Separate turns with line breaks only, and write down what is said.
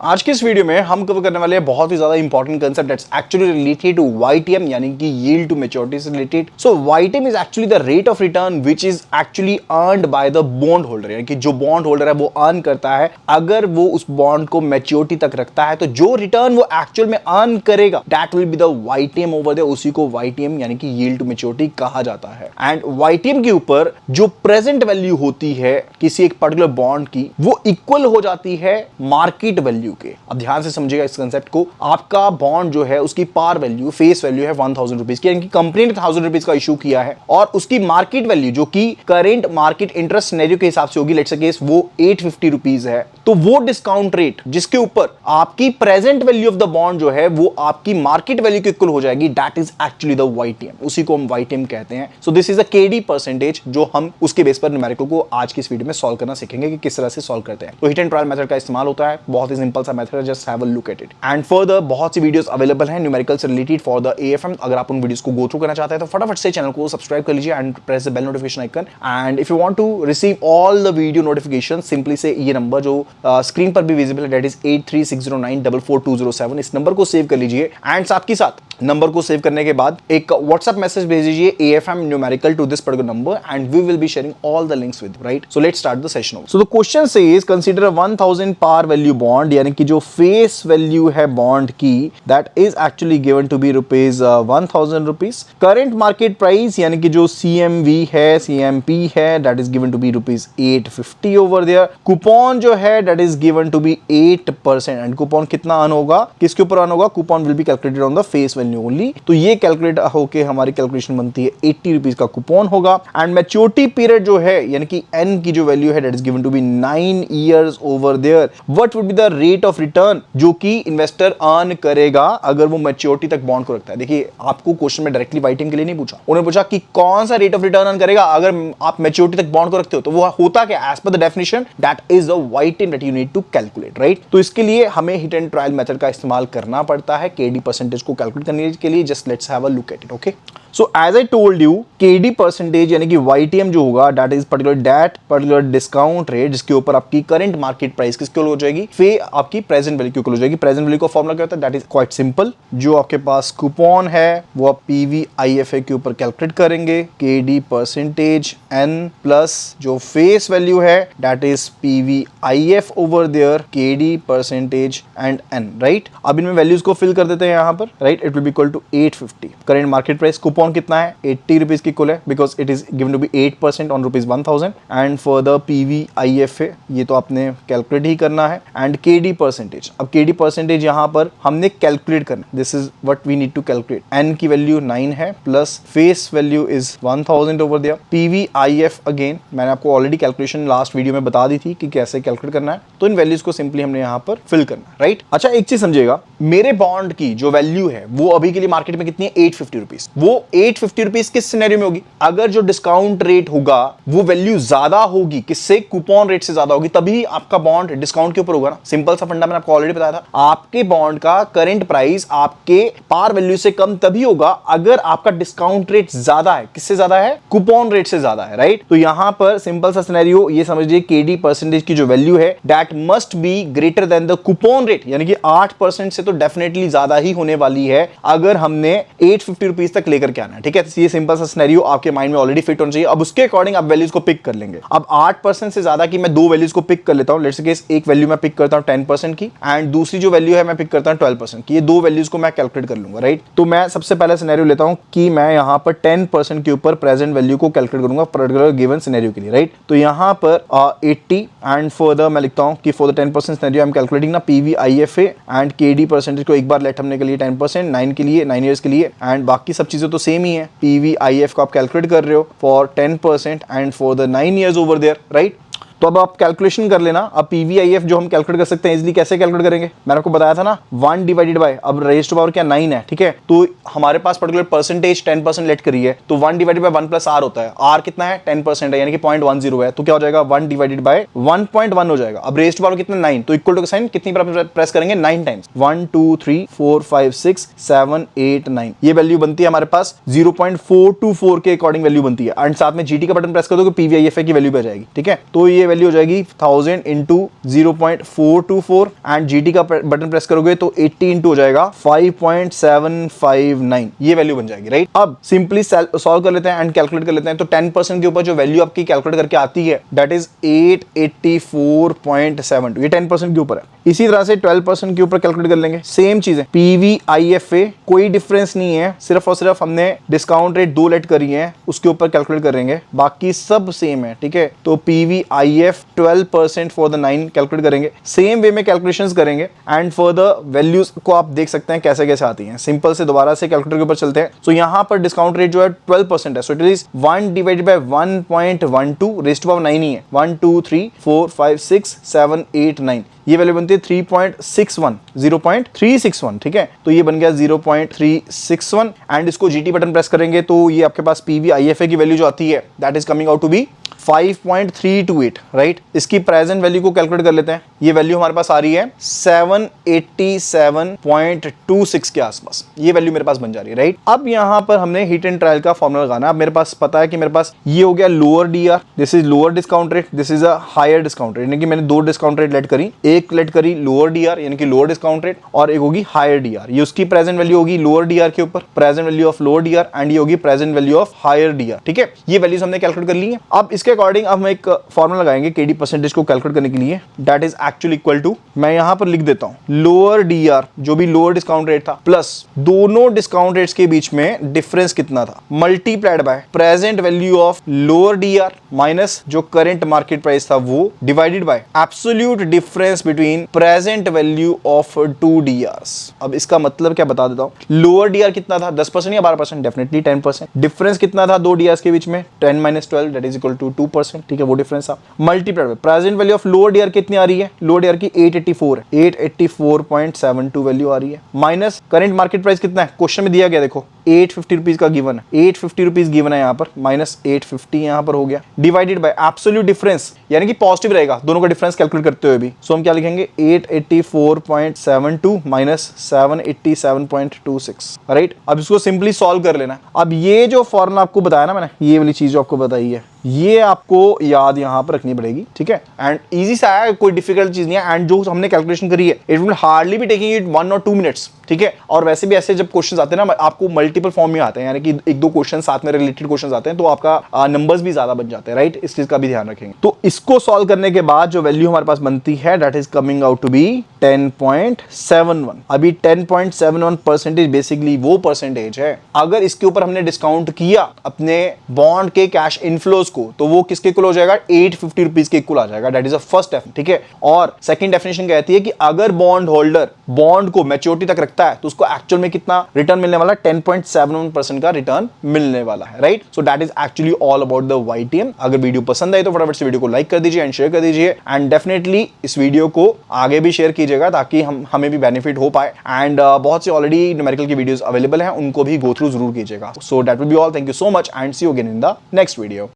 आज के इस वीडियो में हम कवर करने वाले हैं बहुत ही ज्यादा important concept that's actually related to YTM यानी कि यील्ड टू मैच्योरिटी से रिलेटेड। So YTM is actually the rate of return which is actually earned by the bond holder, यानी कि जो बॉन्ड होल्डर है वो अर्न करता है अगर वो उस बॉन्ड को मैच्योरिटी तक रखता है, तो जो रिटर्न वो एक्चुअल में अर्न करेगा that will be the YTM over there, उसी को YTM यानी कि यील्ड टू मैच्योरिटी कहा जाता है। एंड YTM के ऊपर जो प्रेजेंट वैल्यू होती है किसी एक पर्टिकुलर बॉन्ड की वो इक्वल हो जाती है मार्केट वैल्यू के। अब ध्यान से समझिएगा इस कंसेप्ट को। आपका बॉन्ड जो है उसकी पार वैल्यू, फेस वैल्यू है 1000 रुपीज की, यानी कि कंपनी ने 1000 रुपीज का इशू किया है और उसकी मार्केट वैल्यू जो कि करेंट मार्केट इंटरेस्ट सिनेरियो के हिसाब से होगी, लेट्स से वो 850 रुपीज है, तो वो डिस्काउंट रेट जिसके ऊपर आपकी present value of the bond जो है वो आपकी मार्केट वैल्यू के इक्वल हो जाएगी, that is actually the YTM, उसी को हम YTM कहते हैं। So this is a KD percentage जो हम उसके बेस पर न्यूमेरिकल को आज की इस वीडियो में सॉल्व करना सीखेंगे कि किस तरह से सॉल्व करते हैं। तो हिट एंड ट्रायल मेथड का इस्तेमाल होता है, बहुत ही सिंपल सा मेथड है, just have a look at it. And further बहुत सी वीडियोस अवेलेबल हैं न्यूमेरिकल से रिलेटेड फॉर द AFM। अगर आप उन वीडियोस को गो थ्रू करना चाहते हैं तो फटाफट से चैनल को सब्सक्राइब कर लीजिए and press the bell notification icon. And if you want to receive all the video notification, simply से ये नंबर जो स्क्रीन पर भी विजिबल है दैट इज 8360944207, इस नंबर को सेव कर लीजिए एंड साथ ही साथ नंबर को सेव करने के बाद एक व्हाट्सएप मैसेज भेज दीजिए AFM numerical to this particular number and we will be sharing all the links with, right? So let's start the session. So the question says consider a 1000 par value bond, यानी कि जो face value है bond की that is actually given to be rupees 1000 rupees. Current market price यानी कि जो CMV है, CMP है, that is given to be rupees 850 over there. Coupon जो है that is given to be 8% and coupon कितना अर्न होगा, किसके ऊपर अर्न होगा? Coupon will be calculated on the face value only. तो ये कैलकुलेट होके हमारी कैलकुलेशन बनती है 80 रुपीज का कूपन होगा। एंड मैच्योरिटी पीरियड जो है यानी कि N की जो वैल्यू है that is given to be 9 years over there. What would be the rate of return जो कि इन्वेस्टर अर्न करेगा अगर वो मैच्योरिटी तक बॉन्ड को रखता है? देखिए आपको क्वेश्चन में डायरेक्टली YTM के लिए नहीं पूछा, उन्होंने पूछा कि कौन सा रेट ऑफ रिटर्न अर्न करेगा अगर आप मैच्योरिटी तक बॉन्ड को रखते हो, तो वो होता क्या? As per the definition that is the YTM that you need to calculate, right? तो इसके लिए हमें हिट एंड ट्रायल मेथड का इस्तेमाल करना पड़ता है KD परसेंटेज को कैलकुलेट करने के लिए। Just let's have a look at it, okay? So as I told you, KD percentage यानी कि YTM जो होगा that is particular discount rate जिसके ऊपर आपकी करंट मार्केट प्राइस किसके हो जाएगी, फिर आपकी प्रेजेंट वैल्यू के इक्वल हो जाएगी। प्रेजेंट वैल्यू का फॉर्मूला क्या होता है? That is quite simple. जो आपके पास कूपन है वो आप PVIFA के ऊपर कैलकुलेट करेंगे, KD परसेंटेज N प्लस जो फेस वैल्यू है that is PVIF over there, KD percentage and N, right? अब इनमें वैल्यूज को फिल कर देते हैं यहां पर, right? It will be equal to 850। Current market price coupon कितना है? 80 रुपीज की इक्वल है because it is given to be 8% on rupees 1000। And for the PVIFA ये तो आपने कैलकुलेट ही करना है। एंड KD परसेंटेज, अब KD परसेंटेज यहां पर हमने कैलकुलेट करना, this is what we need to calculate. N की वैल्यू 9 है plus face value is 1000 over there. PVIF again मैंने आपको ऑलरेडी कैलकुलेशन लास्ट वीडियो में बता दी थी कि कैसे कैलकुलेट करना है, तो इन वैल्यूज को सिंपली हमने यहां पर फिल करना है, राइट? अच्छा एक चीज समझिएगा, मेरे बॉन्ड की जो वैल्यू है वो अभी के लिए मार्केट में कितनी है? 850 रुपीज। वो 850 रुपीज किस सिनेरियो में होगी? अगर जो डिस्काउंट रेट होगा वो वैल्यू ज्यादा होगी, किससे? कूपन रेट से ज्यादा होगी, तभी आपका बॉन्ड डिस्काउंट के ऊपर होगा ना। सिंपल सा फंडा मैंने आपको ऑलरेडी बताया था। आपके बॉन्ड का करंट प्राइस आपके पार वैल्यू से कम तभी होगा अगर आपका डिस्काउंट रेट ज्यादा है। किससे ज्यादा है? कूपन रेट से ज्यादा है, राइट? तो यहां पर सिंपल सा सिनेरियो ये समझिए, KD परसेंटेज की जो वैल्यू है that must be greater than the coupon rate, यानी कि 8% से तो डेफिनेटली ज्यादा ही होने वाली है अगर हमने 850 रुपीज तक लेकर के आना है, ठीक है? ये सिंपल सा सिनेरियो आपके माइंड में ऑलरेडी फिट होना चाहिए। अब उसके अकॉर्डिंग आप वैल्यूज को पिक कर लेंगे। अब 8% से ज्यादा की मैं दो वैल्यूज को पिक कर लेता हूं। लेट्स सपोज एक वैल्यू मैं पिक करता हूं 10% की एंड दूसरी जो वैल्यू है मैं पिक करता हूं 12% की। ये दो वैल्यूज को मैं कैलकुलेट कर लूंगा, राइट? तो मैं सबसे पहले सिनेरियो लेता हूं कि मैं यहां पर 10% के ऊपर प्रेजेंट वैल्यू को कैलकुलेट करूंगा पर्टिकुलर गिवन सिनेरियो के लिए, राइट? तो यहां पर 80 एंड फर्दर मैं लिखता हूं कि for the 10% scenario I am calculating ना PVIFA एंड KD परसेंटेज को एक बार लेट हमने के लिए 10%, 9 के लिए, 9 इयर्स के लिए, एंड बाकी सब चीजें तो सेम ही है। PVIF को आप कैलकुलेट कर रहे हो for 10% and for the 9 years over there, right? तो अब आप कैलकुलेशन कर लेना। अब PVIF जो हम कैलकुलेट कर सकते हैं इजीली, कैसे कैलकुलेट करेंगे? मैंने आपको बताया था ना 1 डिवाइडेड बाय, अब रेज टू पावर क्या 9 है, ठीक है? तो हमारे पास पर्टिकुलर परसेंटेज 10% लेट करी है, तो 1 डिवाइडेड बाय 1 प्लस R होता है। R कितना है? 10% है, यानी कि 0.10 है, तो क्या हो जाएगा? 1 डिवाइडेड बाय 1.1 हो जाएगा। अब रेज टू पावर कितना 9, तो इक्वल टू का साइन कितनी बार प्रेस करेंगे? 9 टाइम्स। 1 2 3 4 5 6 7 8 9 ये वैल्यू बनती है हमारे पास 0.424 के अकॉर्डिंग वैल्यू बनती है। एंड साथ में GT का बटन प्रेस कर दो कि PVIFA की वैल्यू पे आ जाएगी, ठीक है? तो ये वैल्यू हो जाएगी 1000 इंटू 0.424 एंड GT का बटन प्रेस करोगे तो 80 इंटू हो जाएगा 5.759, ये वैल्यू बन जाएगी, राइट। अब सिंपली सॉल्व कर लेते हैं एंड कैलकुलेट कर लेते हैं। तो 10% के ऊपर जो वैल्यू आपकी कैलकुलेट करके आती है दैट इज 884.72, ये 10% के ऊपर है। इसी तरह से 12% के ऊपर कैलकुलेट कर लेंगे, सेम चीज है, PVIFA कोई डिफरेंस नहीं है, सिर्फ और सिर्फ हमने डिस्काउंट रेट 2 लेट करी है उसके ऊपर कैलकुलेट करेंगे, बाकी सब सेम है, ठीक है। तो PVIF 12% फॉर द 9 कैलकुलेट करेंगे, सेम वे में कैलकुलेशंस करेंगे एंड फॉर द वैल्यूज को आप देख सकते हैं कैसे कैसे आती हैं। सिंपल से दोबारा से कैलकुलेटर के ऊपर चलते हैं। सो यहाँ पर डिस्काउंट रेट जो है 12% है, so it is 1 divided by 1.12 raised to power 9 ही है, 1 2 3 4 5 6 7 8 9, ये वैल्यू बनती है 3.61, 0.361, ठीक है। तो ये बन गया 0.361 एंड इसको GT बटन प्रेस करेंगे तो ये आपके पास PVIFA की वैल्यू जो आती है that is coming out to be 5.328, right. इसकी प्रेजेंट वैल्यू को कैलकुलेट कर लेते हैं। ये वैल्यू हमारे पास आ रही है 787.26 के आसपास, ये वैल्यू मेरे पास बन जा रही है, राइट। अब यहां पर हमने हिट एंड ट्रायल का फॉर्मूला लगाना। अब मेरे पास पता है कि मेरे पास ये हो गया lower DR, this is lower discount rate, this is a higher discount rate, यानी कि मैंने 2 डिस्काउंट रेट लेट करी, एक लेट करी लोअर DR यानी कि लोअर डिस्काउंट रेट और एक होगी हायर DR। ये उसकी प्रेजेंट वैल्यू होगी लोअर DR के ऊपर, present value of lower DR and ये होगी present value of higher DR, ठीक है। ये वैल्यूज हमने कैलकुलेट कर ली है। अब इसके अकॉर्डिंग अब हम एक फॉर्मूला लगाएंगे KD परसेंटेज को कैलकुलेट करने के लिए, that is actually equal to, मैं यहां पर लिख देता हूं लोअर DR जो भी लोअर डिस्काउंट रेट था प्लस दोनों डिस्काउंट रेट्स के बीच में डिफरेंस कितना था multiplied by present value of lower DR minus जो करंट मार्केट प्राइस था वो divided by absolute difference between present value of 2 DRs। अब इसका मतलब क्या बता देता हूं, लोअर DR कितना था 10% या 12%, डेफिनेटली 10%। डिफरेंस कितना था 2 DRs के बीच में 10 - 12 दैट इज इक्वल टू 2%, ठीक है। वो डिफरेंस था multiplied by present value of lower DR कितनी आ रही है, लोअर DR की 884 है, 884.72 वैल्यू आ रही है, माइनस करंट मार्केट प्राइस कितना है क्वेश्चन में दिया गया, देखो 850 रुपीज का गिवन है, 850 रुपीज गिवन है यहाँ पर, माइनस 850 यहाँ पर हो गया, डिवाइडेड बाय एब्सोल्यूट डिफरेंस यानी कि पॉजिटिव रहेगा दोनों का डिफरेंस कैलकुलेट करते हुए भी। सो हम क्या लिखेंगे 884.72 माइनस 787.26, राइट। अब इसको सिंपली सॉल्व कर लेना। अब ये जो फॉर्मूला आपको बताया ना मैंने, ये वाली चीज जो आपको बताई है, ये आपको याद यहां पर रखनी पड़ेगी, ठीक है। एंड इजी सा है, कोई डिफिकल्ट चीज नहीं है एंड जो हमने कैलकुलेशन करी है it will hardly be taking it 1 और 2 मिनट्स, ठीक है। और वैसे भी ऐसे जब क्वेश्चंस आते हैं ना आपको मल्टीपल फॉर्म में आते हैं, यानी कि 1-2 क्वेश्चन साथ में रिलेटेड क्वेश्चंस आते हैं तो आपका नंबर्स भी ज्यादा बन जाते हैं, राइट। इस चीज का भी ध्यान रखेंगे। तो इसको सॉल्व करने के बाद जो वैल्यू हमारे पास बनती है that is coming out to be 10.71। अभी 10.71% बेसिकली वो परसेंटेज है, अगर इसके ऊपर हमने डिस्काउंट किया अपने बॉन्ड के कैश इनफ्लोज को तो वो किसके इक्वल हो जाएगा 850 रुपीज के इक्वल आ जाएगा, that is a first definition, ठीक है। और सेकंड डेफिनेशन कहती है कि अगर बॉन्ड होल्डर बॉन्ड को मैच्योरिटी तक रखता है तो उसको एक्चुअल में कितना रिटर्न मिलने वाला है 10.71% का रिटर्न मिलने वाला है, right. So that is actually all about the YTM। अगर वीडियो पसंद आई तो फटाफट से वीडियो को लाइक कर दीजिए एंड शेयर कर दीजिए एंड डेफिनेटली इस वीडियो को आगे भी शेयर कीजिएगा ताकि हमें भी बेनिफिट हो पाए एंड बहुत से ऑलरेडी न्यूमेरिकल की वीडियोस अवेलेबल हैं उनको भी गो थ्रू जरूर कीजिएगा। So that will be all, thank you so much and see you again in the next video.